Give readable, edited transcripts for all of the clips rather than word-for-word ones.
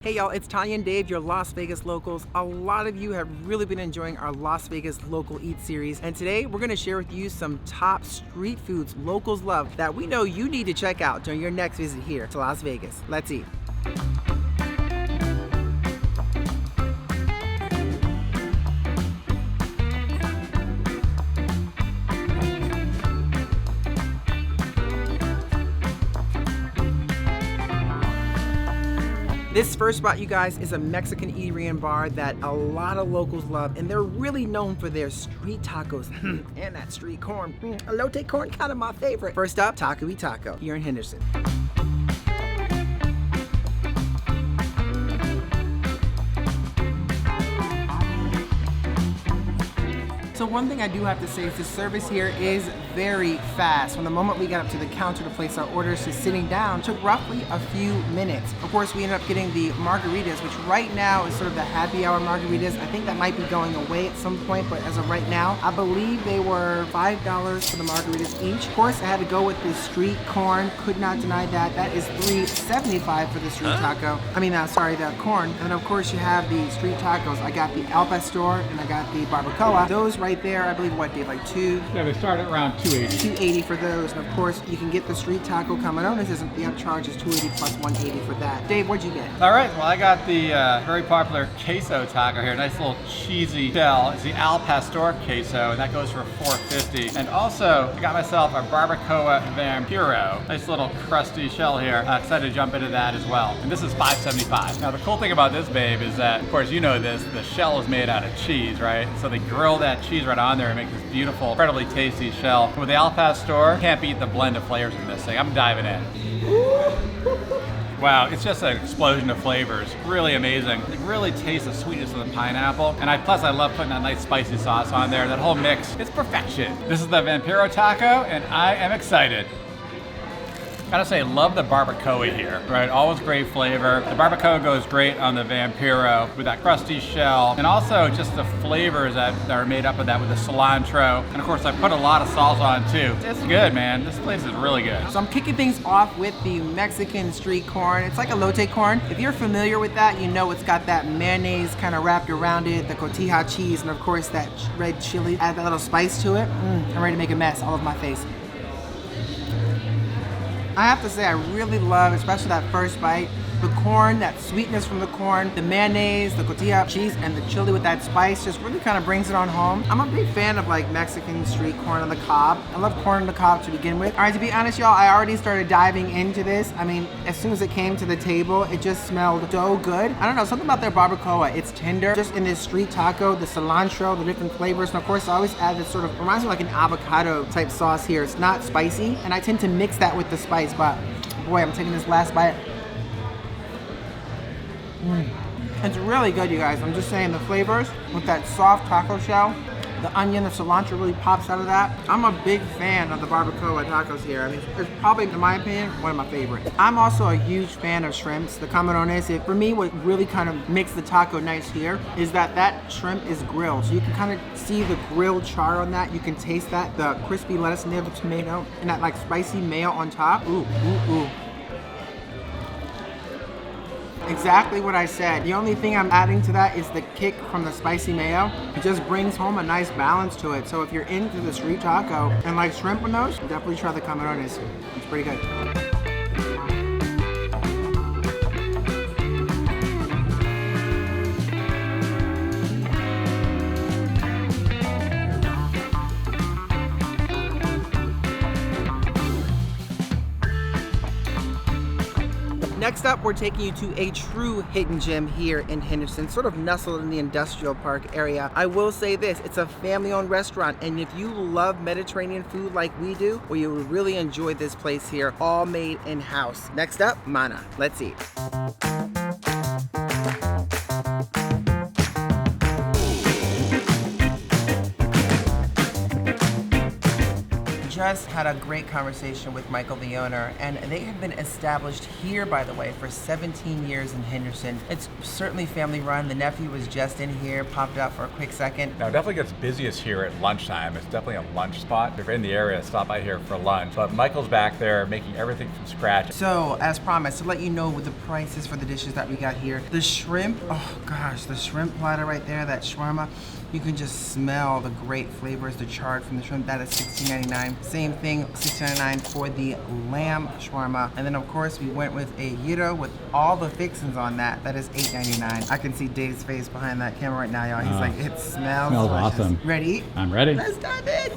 Hey y'all, it's Tanya and Dave, your Las Vegas locals. A lot of you have really been enjoying our Las Vegas Local Eat series, and today we're gonna share with you some top street foods locals love that we know you need to check out during your next visit here to Las Vegas. Let's eat. This first spot, you guys, is a Mexican eatery and bar that a lot of locals love, and they're really known for their street tacos and that street corn. Elote corn, kind of my favorite. First up, Taco y Taco here in Henderson. So one thing I do have to say is the service here is very fast. From the moment we got up to the counter to place our orders to sitting down took roughly a few minutes. Of course, we ended up getting the margaritas, which right now is sort of the happy hour margaritas. I think that might be going away at some point, but as of right now, I believe they were $5 for the margaritas each. Of course, I had to go with the street corn. Could not deny that. That is $3.75 for the street taco. The corn. And then of course you have the street tacos. I got the al pastor and I got the barbacoa. Those right there, I believe, what, Dave, like two? Yeah, they start at around $2.80. $2.80 for those, and of course you can get the street taco camarones. The upcharge is $2.80 plus $1.80 for that. Dave, what'd you get? All right, well I got the very popular queso taco here. Nice little cheesy shell. It's the al pastor queso, and that goes for $4.50. And also, I got myself a barbacoa vampiro. Nice little crusty shell here. Excited to jump into that as well. And this is $5.75. Now the cool thing about this, babe, is that, of course you know this, the shell is made out of cheese, right? So they grill that cheese right on there and make this beautiful, incredibly tasty shell. And with the al pastor, can't beat the blend of flavors in this thing. I'm diving in. Wow, it's just an explosion of flavors. Really amazing. You really taste the sweetness of the pineapple. And plus I love putting that nice spicy sauce on there. That whole mix, it's perfection. This is the Vampiro taco, and I am excited. Gotta say, love the barbacoa here, right? Always great flavor. The barbacoa goes great on the Vampiro with that crusty shell, and also just the flavors that are made up of that with the cilantro. And of course, I put a lot of salsa on too. It's good, man. This place is really good. So I'm kicking things off with the Mexican street corn. It's like elote corn. If you're familiar with that, you know it's got that mayonnaise kind of wrapped around it, the cotija cheese, and of course that red chili. Add that little spice to it. I'm ready to make a mess all over my face. I have to say, I really love, especially that first bite, the corn, that sweetness from the corn, the mayonnaise, the cotija cheese, and the chili with that spice just really kind of brings it on home. I'm a big fan of like Mexican street corn on the cob. I love corn on the cob to begin with. All right, to be honest, y'all, I already started diving into this. I mean, as soon as it came to the table, it just smelled so good. I don't know, something about their barbacoa. It's tender. Just in this street taco, the cilantro, the different flavors, and of course, I always add this sort of, reminds me of like an avocado type sauce here. It's not spicy, and I tend to mix that with the spice, but boy, I'm taking this last bite. It's really good, you guys. I'm just saying, the flavors with that soft taco shell, the onion, the cilantro really pops out of that. I'm a big fan of the barbacoa tacos here. I mean, it's probably, in my opinion, one of my favorites. I'm also a huge fan of shrimps, the camarones. For me, what really kind of makes the taco nice here is that shrimp is grilled. So you can kind of see the grilled char on that. You can taste that, the crispy lettuce in there, the tomato, and that like spicy mayo on top. Ooh, ooh, ooh. Exactly what I said. The only thing I'm adding to that is the kick from the spicy mayo. It just brings home a nice balance to it. So if you're into the street taco and like shrimp on those, definitely try the camarones. It's pretty good. Next up, we're taking you to a true hidden gem here in Henderson, sort of nestled in the industrial park area. I will say this, it's a family-owned restaurant, and if you love Mediterranean food like we do, well, you will really enjoy this place here, all made in-house. Next up, Manna. Let's eat. just had a great conversation with Michael, the owner, and they have been established here, by the way, for 17 years in Henderson. It's certainly family run. The nephew was just in here, popped out for a quick second. Now, it definitely gets busiest here at lunchtime. It's definitely a lunch spot. If you're in the area, stop by here for lunch. But Michael's back there making everything from scratch. So, as promised, to let you know what the prices for the dishes that we got here. The shrimp, oh gosh, the shrimp platter right there, that shawarma, you can just smell the great flavors, the chard from the shrimp. That is $16.99. Same thing, $16.99 for the lamb shawarma. And then, of course, we went with a gyro with all the fixings on that. That is $8.99. I can see Dave's face behind that camera right now, y'all. He's like, it smells delicious. Awesome. Ready? I'm ready. Let's dive in.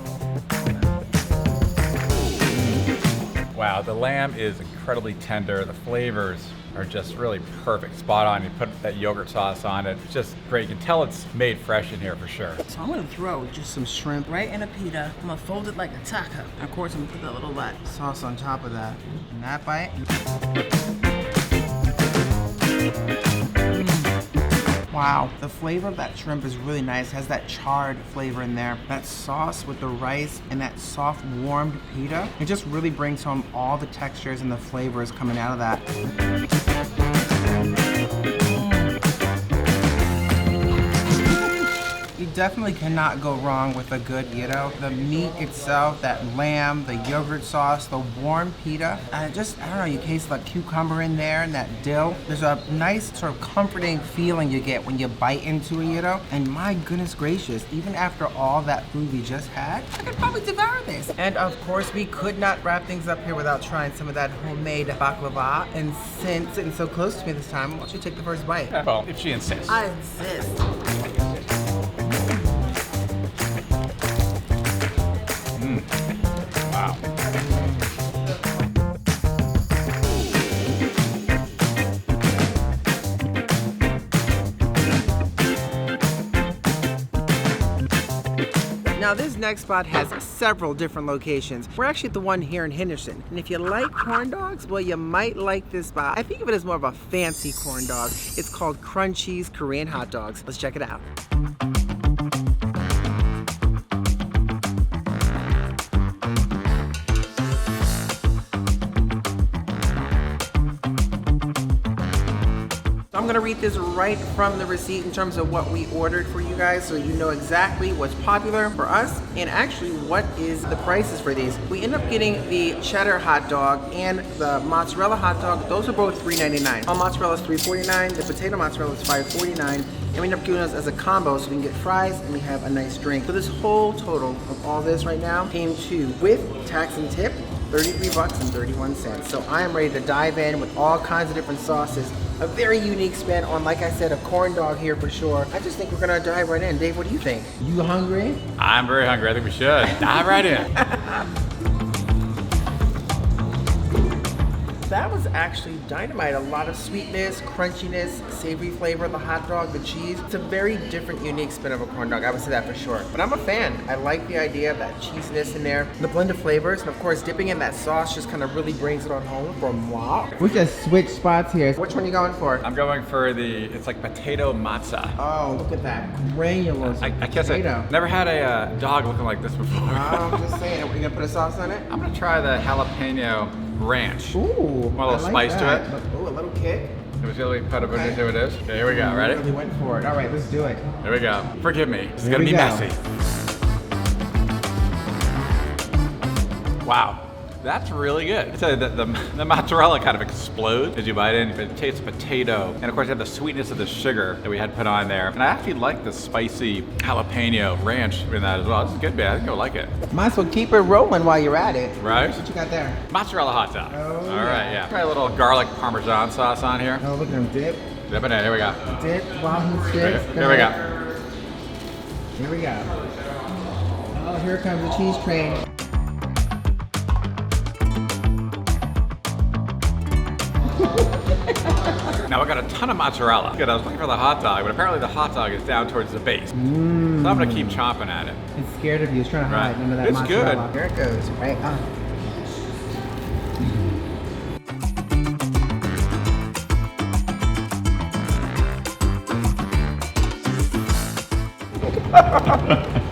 Wow, the lamb is incredibly tender. The flavors are just really perfect, spot on. You put that yogurt sauce on it. It's just great. You can tell it's made fresh in here for sure. So I'm gonna throw just some shrimp right in a pita. I'm gonna fold it like a taco. And of course, I'm gonna put that little sauce on top of that. And that bite. Wow, the flavor of that shrimp is really nice. It has that charred flavor in there. That sauce with the rice and that soft warmed pita, it just really brings home all the textures and the flavors coming out of that. You definitely cannot go wrong with a good gyro. The meat itself, that lamb, the yogurt sauce, the warm pita, and I don't know, you taste the cucumber in there and that dill. There's a nice sort of comforting feeling you get when you bite into a gyro. And my goodness gracious, even after all that food we just had, I could probably devour this. And of course, we could not wrap things up here without trying some of that homemade baklava. And since sitting so close to me this time, why don't you take the first bite? Well, if she insists. I insist. Wow. Now this next spot has several different locations. We're actually at the one here in Henderson. And if you like corn dogs, well, you might like this spot. I think of it as more of a fancy corn dog. It's called Cruncheese Korean hot dogs. Let's check it out. I'm gonna read this right from the receipt in terms of what we ordered for you guys so you know exactly what's popular for us and actually what is the prices for these. We end up getting the cheddar hot dog and the mozzarella hot dog. Those are both $3.99. All mozzarella is $3.49, the potato mozzarella is $5.49, and we end up doing this as a combo so we can get fries and we have a nice drink. So this whole total of all this right now came to, with tax and tip, $33.31. So I am ready to dive in with all kinds of different sauces. A very unique spin on, like I said, a corn dog here for sure. I just think we're gonna dive right in. Dave, what do you think? You hungry? I'm very hungry. I think we should dive right in. That was actually dynamite. A lot of sweetness, crunchiness, savory flavor, the hot dog, the cheese. It's a very different, unique spin of a corn dog. I would say that for sure. But I'm a fan. I like the idea of that cheesiness in there, the blend of flavors, and of course, dipping in that sauce just kind of really brings it on home for moi. We just switched spots here. Which one are you going for? I'm going for it's like potato matzo. Oh, look at that. Granules I guess potato. I've never had a dog looking like this before. I'm just saying. Are you gonna put a sauce on it? I'm gonna try the jalapeno ranch. Ooh, Want a little spice to it? Ooh, a little kick. It was really put up into who it is. Okay, here we go. Ready? Really went for it. All right, let's do it. Here we go. Forgive me. This is Here gonna we be go. messy. Wow. That's really good. I tell you, the mozzarella kind of explodes as you bite in. It tastes potato. And of course, you have the sweetness of the sugar that we had put on there. And I actually like the spicy jalapeno ranch in that as well. This is good, man. I think you'll like it. Might as well keep it rolling while you're at it. Right? What you got there? Mozzarella hot dog. Oh, All right, yeah. Try a little garlic parmesan sauce on here. Oh, look at him dip. Dip it in. Here we go. Dip while he dips. Here we go. Here we go. Oh, here comes the cheese train. Now I got a ton of mozzarella. Good, I was looking for the hot dog, but apparently the hot dog is down towards the base. So I'm gonna keep chomping at it. It's scared of you. It's trying to hide under that It's mozzarella. good. Here it goes, right?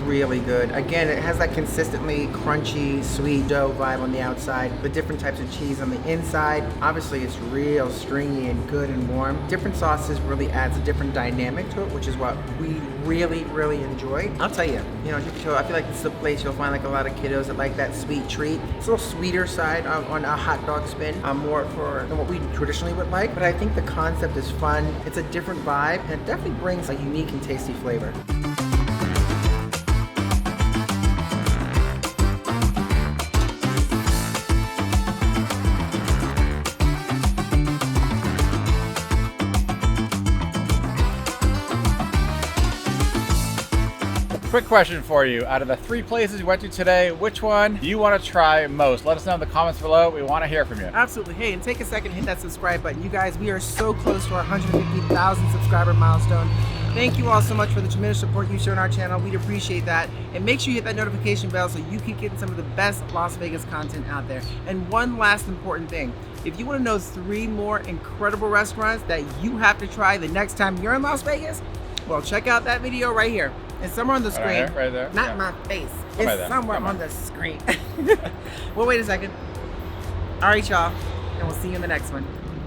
Really good. Again, it has that consistently crunchy, sweet dough vibe on the outside, with different types of cheese on the inside. Obviously, it's real stringy and good and warm. Different sauces really adds a different dynamic to it, which is what we really enjoy. I'll tell you, you know, I feel like this is a place you'll find like a lot of kiddos that like that sweet treat. It's a little sweeter side on a hot dog spin, more than what we traditionally would like, but I think the concept is fun. It's a different vibe, and it definitely brings a unique and tasty flavor. Quick question for you. Out of the 3 places you went to today, which one do you want to try most? Let us know in the comments below. We want to hear from you. Absolutely. Hey, and take a second, hit that subscribe button. You guys, we are so close to our 150,000 subscriber milestone. Thank you all so much for the tremendous support you show on our channel. We'd appreciate that. And make sure you hit that notification bell so you keep getting some of the best Las Vegas content out there. And one last important thing. If you want to know 3 more incredible restaurants that you have to try the next time you're in Las Vegas, well, check out that video right here. It's somewhere on the screen. Right there. Not Yeah. my face. Come It's somewhere on the screen. Well, wait a second. All right, y'all. And we'll see you in the next one.